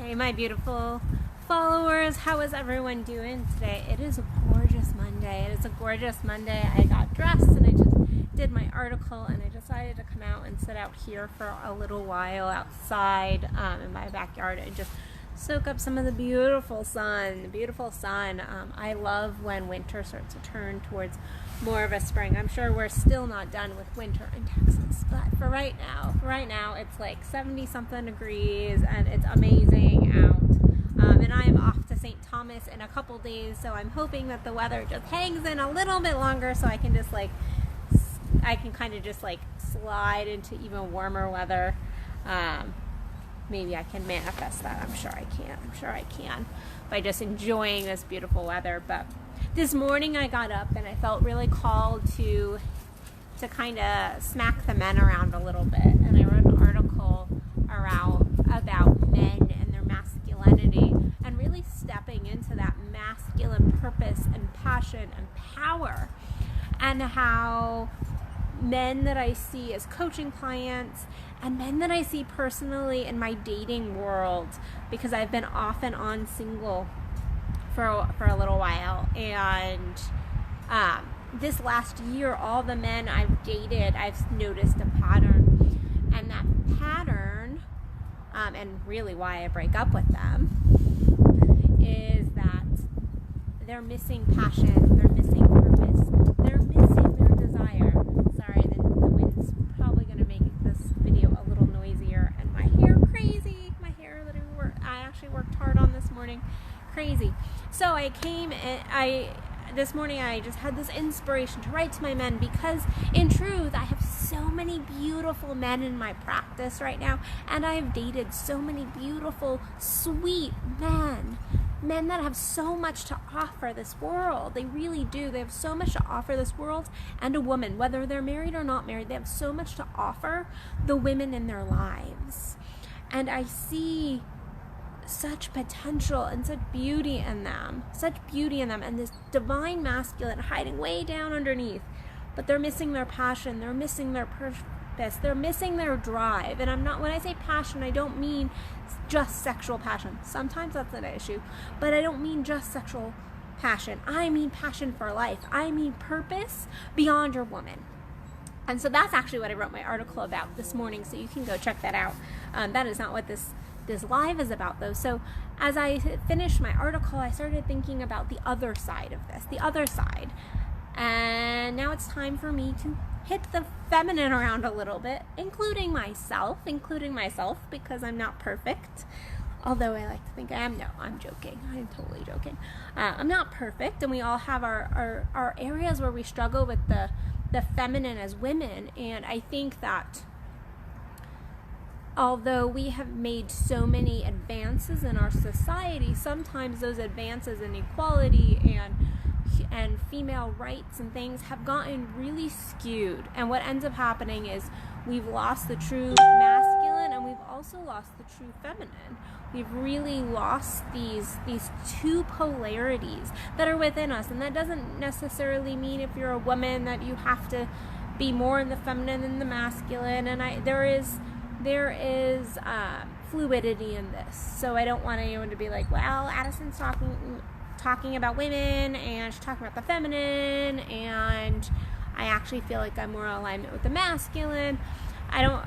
Hey my beautiful followers, how is everyone doing today? It is a gorgeous Monday. It is a gorgeous Monday. I got dressed and I just did my article and I decided to come out and sit out here for a little while outside in my backyard and just soak up some of the beautiful sun. I love when winter starts to turn towards more of a spring. I'm sure we're still not done with winter in Texas, but for right now it's like 70 something degrees and it's amazing out. And I am off to St. Thomas in a couple days, so I'm hoping that the weather just hangs in a little bit longer so I can just kind of just slide into even warmer weather. Maybe I can manifest that. I'm sure I can by just enjoying this beautiful weather. But this morning I got up and I felt really called to kind of smack the men around a little bit, and I wrote an article about men and their masculinity and really stepping into that masculine purpose and passion and power, and how men that I see as coaching clients and men that I see personally in my dating world, because I've been off and on single for a little while, and this last year all the men I've dated, I've noticed a pattern, and that pattern and really why I break up with them is that they're missing passion, they're missing purpose, they're missing their desire. Sorry, the wind's probably going to make this video a little noisier, and my hair crazy. My hair that I actually worked hard on this morning, crazy. So I came and this morning I just had this inspiration to write to my men, because in truth I have so many beautiful men in my practice right now, and I have dated so many beautiful, sweet men that have so much to offer this world. They really do. They have so much to offer this world, and a woman, whether they're married or not married, they have so much to offer the women in their lives. And I see such potential and such beauty in them, and this divine masculine hiding way down underneath, but they're missing their passion, they're missing their purpose, they're missing their drive. And when I say passion, I don't mean just sexual passion. Sometimes that's an issue, but I don't mean just sexual passion. I mean passion for life. I mean purpose beyond your woman. And so that's actually what I wrote my article about this morning, so you can go check that out. That is not what this live is about, though. So as I finished my article, I started thinking about the other side of this, and now it's time for me to hit the feminine around a little bit, including myself, because I'm not perfect, although I like to think I am. No, I'm joking. I'm totally joking. I'm not perfect, and we all have our areas where we struggle with the feminine as women. And I think that although we have made so many advances in our society, sometimes those advances in equality and female rights and things have gotten really skewed. And what ends up happening is we've lost the true masculine, and we've also lost the true feminine. We've really lost these two polarities that are within us. And that doesn't necessarily mean if you're a woman that you have to be more in the feminine than the masculine. And there is fluidity in this. So I don't want anyone to be like, well, Addison's talking about women and she's talking about the feminine, and I actually feel like I'm more in alignment with the masculine. I don't,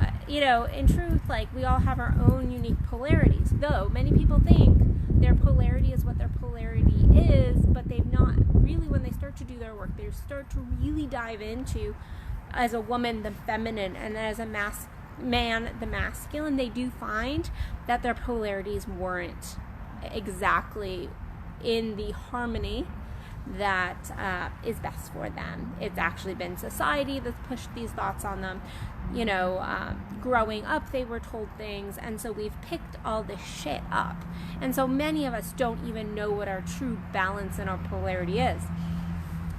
in truth, we all have our own unique polarities, though many people think their polarity is what their polarity is, but they've not really, when they start to do their work, they start to really dive into, as a woman, the feminine, and as a man, the masculine, they do find that their polarities weren't exactly in the harmony that is best for them. It's actually been society that's pushed these thoughts on them. Growing up, they were told things, and so we've picked all this shit up. And so many of us don't even know what our true balance and our polarity is.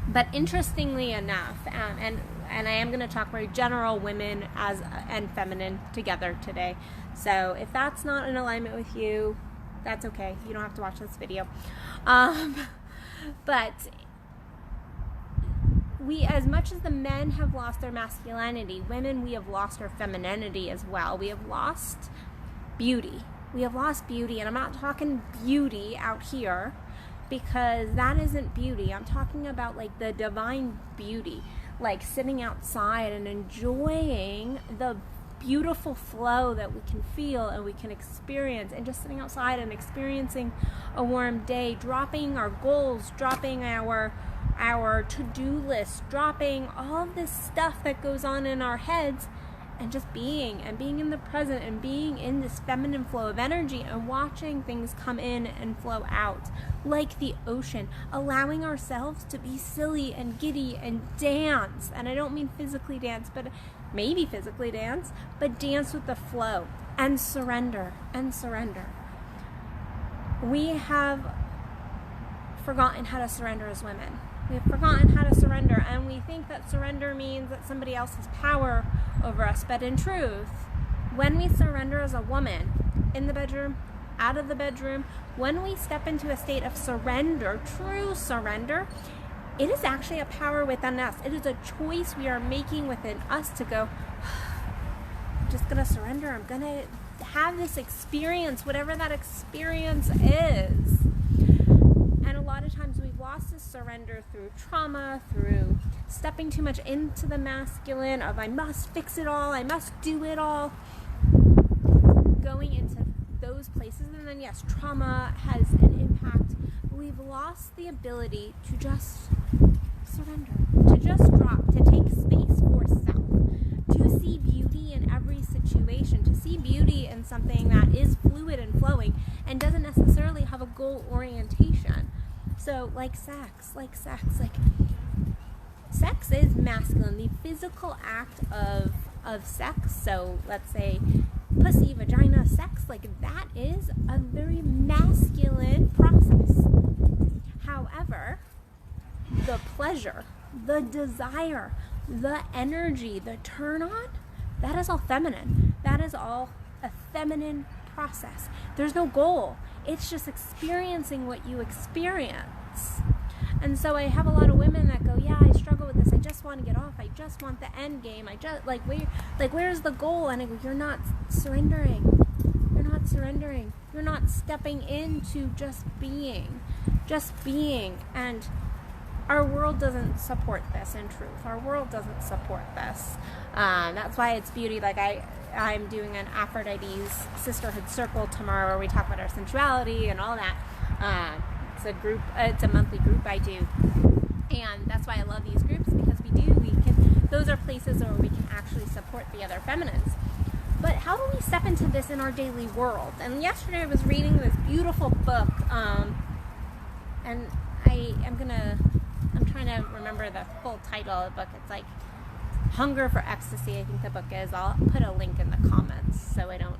But interestingly enough, and I am going to talk very general, women and feminine together today. So if that's not in alignment with you, that's okay. You don't have to watch this video. But we, as much as the men have lost their masculinity, women, we have lost our femininity as well. We have lost beauty. We have lost beauty, and I'm not talking beauty out here, because that isn't beauty. I'm talking about like the divine beauty, like sitting outside and enjoying the beautiful flow that we can feel and we can experience, and just sitting outside and experiencing a warm day, dropping our goals, dropping our to-do list, dropping all of this stuff that goes on in our heads, and just being in the present, and being in this feminine flow of energy, and watching things come in and flow out like the ocean, allowing ourselves to be silly and giddy and dance. And I don't mean physically dance, but maybe physically dance, but dance with the flow, and surrender. We have forgotten how to surrender as women. We've forgotten how to surrender, and we think that surrender means that somebody else has power over us. But in truth, when we surrender as a woman, in the bedroom, out of the bedroom, when we step into a state of surrender, true surrender, it is actually a power within us. It is a choice we are making within us to go, I'm just going to surrender. I'm going to have this experience, whatever that experience is. And a lot of times we've lost this surrender through trauma, through stepping too much into the masculine of I must fix it all, I must do it all, going into those places. And then yes, trauma has an impact. We've lost the ability to just surrender, to just drop, to take space for self, to see beauty in every situation, to see beauty in something that is fluid and flowing and doesn't necessarily have a goal orientation. So like sex is masculine, the physical act of sex. So let's say pussy, vagina, sex, like that is a very masculine process. However, the pleasure, the desire, the energy, the turn on, that is all feminine. That is all a feminine process. There's no goal. It's just experiencing what you experience. And so I have a lot of women that go, yeah, I struggle with this. I just want to get off. I just want the end game. I just where's the goal? And I go, you're not surrendering. You're not surrendering. You're not stepping into just being. And our world doesn't support this. In truth, our world doesn't support this. That's why it's beauty. Like I'm doing an Aphrodite's Sisterhood Circle tomorrow where we talk about our sensuality and all that. It's a monthly group I do. And that's why I love these groups, because those are places where we can actually support the other feminines. But how do we step into this in our daily world? And yesterday I was reading this beautiful book, and I'm trying to remember the full title of the book. It's like Hunger for Ecstasy, I think the book is. I'll put a link in the comments so I don't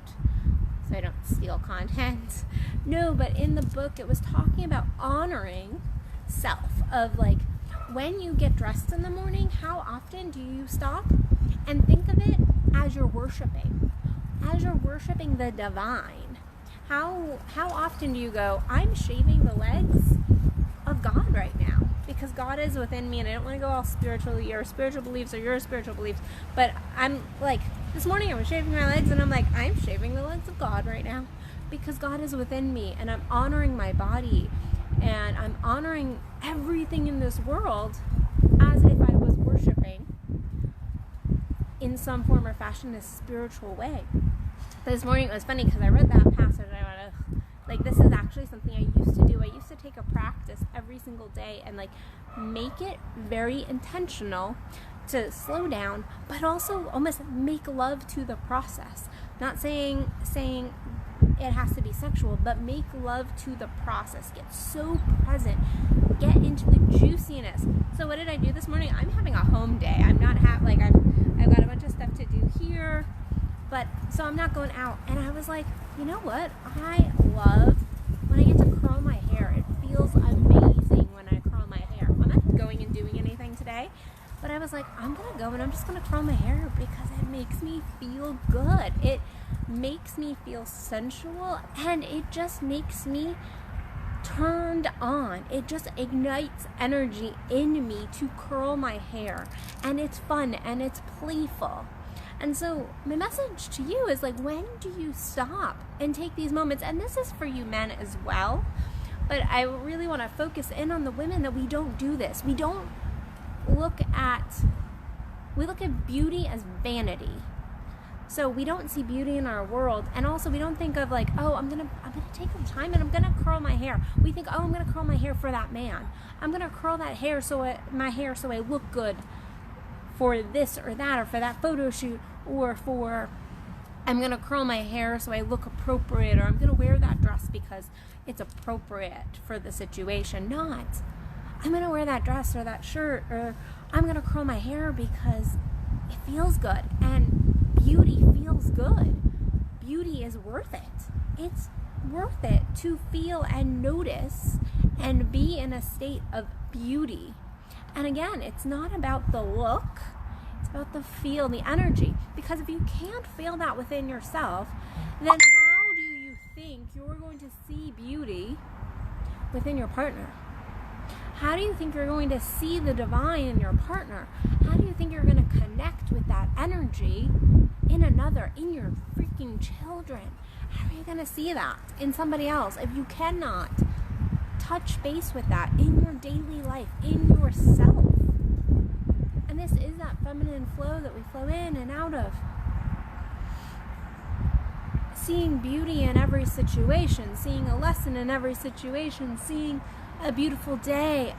steal content. No, but in the book it was talking about honoring self, of like when you get dressed in the morning, how often do you stop and think of it as you're worshiping the divine? How often do you go, I'm shaving the legs of God right now, because God is within me, and I don't want to go all spiritual, your spiritual beliefs or your spiritual beliefs, but I'm like, this morning I was shaving my legs and I'm like, I'm shaving the legs of God right now, because God is within me, and I'm honoring my body, and I'm honoring everything in this world as if I was worshiping in some form or fashion, a spiritual way. But this morning it was funny because I read that passage and I went, like, this is actually something I used to do. I used to take a practice every single day and like make it very intentional to slow down, but also almost make love to the process. Not saying it has to be sexual, but make love to the process. Get so present. Get into the juiciness. So what did I do this morning? I'm having a home day. I'm not I've got a bunch of stuff to do here, but so I'm not going out. And I was like, you know what? I love when I get to curl my hair. It feels amazing when I curl my hair. I'm not going and doing anything today, but I was like, I'm gonna go and I'm just gonna curl my hair because it makes me feel good. It makes me feel sensual, and it just makes me turned on. It just ignites energy in me to curl my hair, and it's fun and it's playful. And so my message to you is like, when do you stop and take these moments? And this is for you men as well. But I really want to focus in on the women that we don't do this. We look at beauty as vanity. So we don't see beauty in our world, and also we don't think of like, oh, I'm gonna take some time and I'm gonna curl my hair. We think, oh, I'm gonna curl my hair for that man. I'm gonna curl that hair my hair so I look good for this or that, or for that photo shoot, or for I'm gonna curl my hair so I look appropriate, or I'm gonna wear that dress because it's appropriate for the situation. Not, I'm gonna wear that dress or that shirt, or I'm gonna curl my hair because it feels good. And beauty feels good. Beauty is worth it. It's worth it to feel and notice and be in a state of beauty. And again, it's not about the look, it's about the feel, the energy. Because if you can't feel that within yourself, then how do you think you're going to see beauty within your partner? How do you think you're going to see the divine in your partner? How do you think you're going to connect with that energy in another, in your freaking children? How are you going to see that in somebody else if you cannot touch base with that in your daily life, in yourself? And this is that feminine flow that we flow in and out of. Seeing beauty in every situation, seeing a lesson in every situation, seeing a beautiful day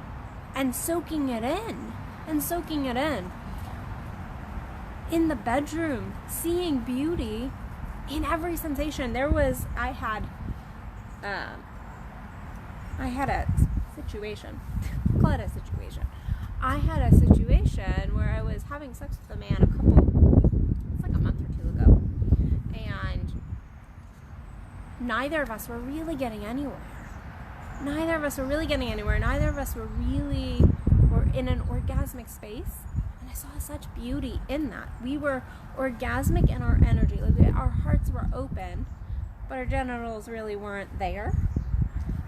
and soaking it in. In the bedroom, seeing beauty in every sensation. I had a situation. Call it a situation. I had a situation where I was having sex with a man it's like a month or two ago. And neither of us were really getting anywhere. Neither of us were in an orgasmic space. And I saw such beauty in that. We were orgasmic in our energy. Like our hearts were open, but our genitals really weren't there.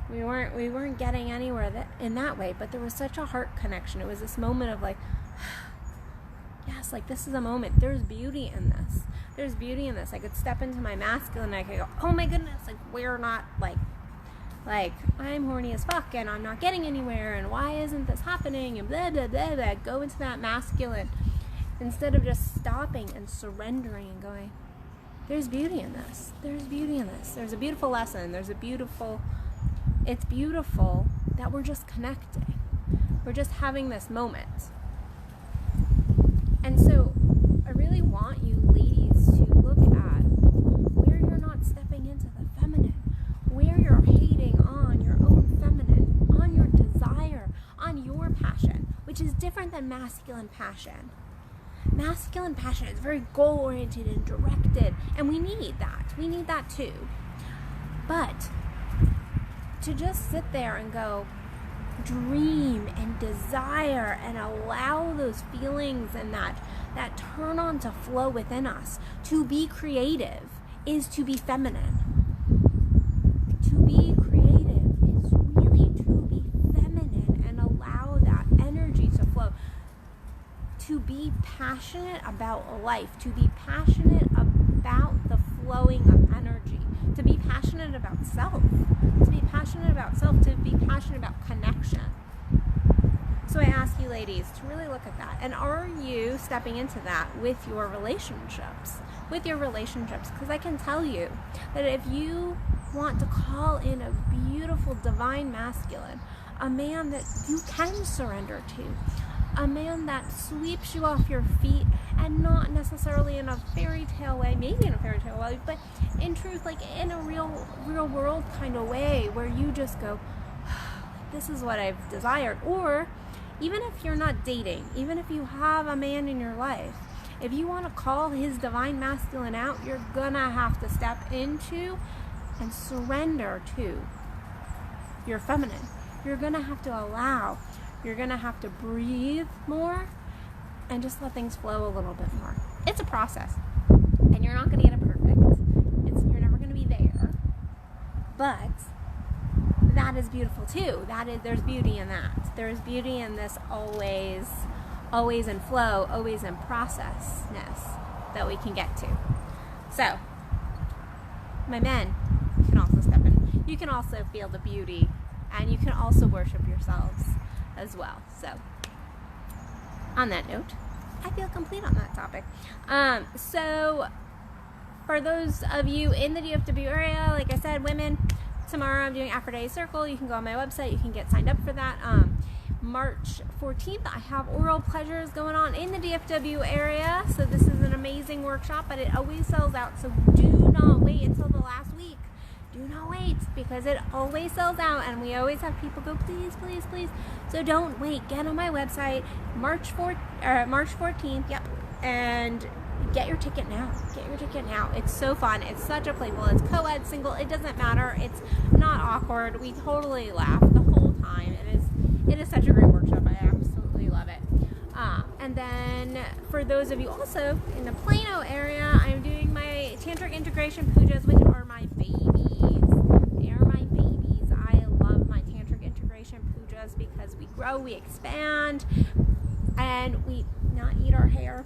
We weren't getting anywhere in that way, but there was such a heart connection. It was this moment of like, yes, like this is a moment. There's beauty in this. I could step into my masculine and I could go, oh my goodness, like we're not like I'm horny as fuck and I'm not getting anywhere and why isn't this happening and blah blah blah blah. Go into that masculine instead of just stopping and surrendering and going, there's beauty in this. There's a beautiful lesson. It's beautiful that we're just connecting. We're just having this moment. And so I really want you ladies to look at where you're not stepping into the feminine, where you're hating on your own feminine, on your desire, on your passion, which is different than masculine passion. Masculine passion is very goal-oriented and directed, and we need that. We need that too. But to just sit there and go, dream and desire and allow those feelings and that turn on to flow within us. To be creative is to be feminine. To be creative is really to be feminine and allow that energy to flow. To be passionate about life, to be passionate about the flowing of energy, to be passionate about self, to be passionate about connection. So I ask you ladies to really look at that. And are you stepping into that with your relationships? Because I can tell you that if you want to call in a beautiful divine masculine, a man that you can surrender to, a man that sweeps you off your feet, and not necessarily in a fairy tale way, maybe in a fairy tale way, but in truth, like in a real world kind of way, where you just go, this is what I've desired. Or even if you're not dating, even if you have a man in your life, if you want to call his divine masculine out, you're gonna have to step into and surrender to your feminine. You're gonna have to allow. You're gonna have to breathe more and just let things flow a little bit more. It's a process, and you're not gonna get it perfect. You're never gonna be there, but that is beautiful too. There's beauty in that. There's beauty in this always in flow, always in processness. that we can get to. So, my men can also step in. You can also feel the beauty, and you can also worship yourselves as well. So, on that note, I feel complete on that topic. So, for those of you in the DFW area, like I said, women, tomorrow I'm doing Aphrodite Circle. You can go on my website. You can get signed up for that. March 14th, I have oral pleasures going on in the DFW area. So this is an amazing workshop, but it always sells out. So do not wait until the last week. Do not wait, because it always sells out, and we always have people go, please, please, please. So don't wait. Get on my website, March 14th. Yep, and get your ticket now. Get your ticket now. It's so fun. It's such a playful. It's co-ed, single. It doesn't matter. It's not awkward. We totally laugh the whole time. It is such a great workshop. I absolutely love it. And then for those of you also in the Plano area, I'm doing my tantric integration pujas, which are my babies. They are my babies. I love my tantric integration pujas because we grow, we expand, and we not eat our hair.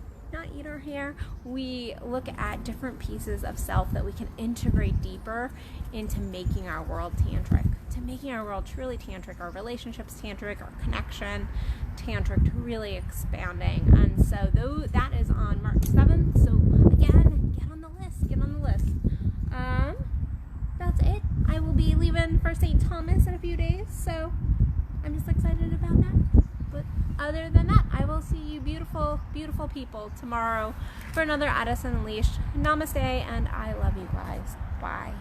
We look at different pieces of self that we can integrate deeper into making our world tantric, to making our world truly tantric, our relationships tantric, our connection tantric, to really expanding. And so that is on March 7th. So again, get on the list. That's it. I will be leaving for St. Thomas in a few days, so I'm just excited about that. But other than that, I will see you beautiful, beautiful people tomorrow for another Addison Unleashed. Namaste, and I love you guys. Bye.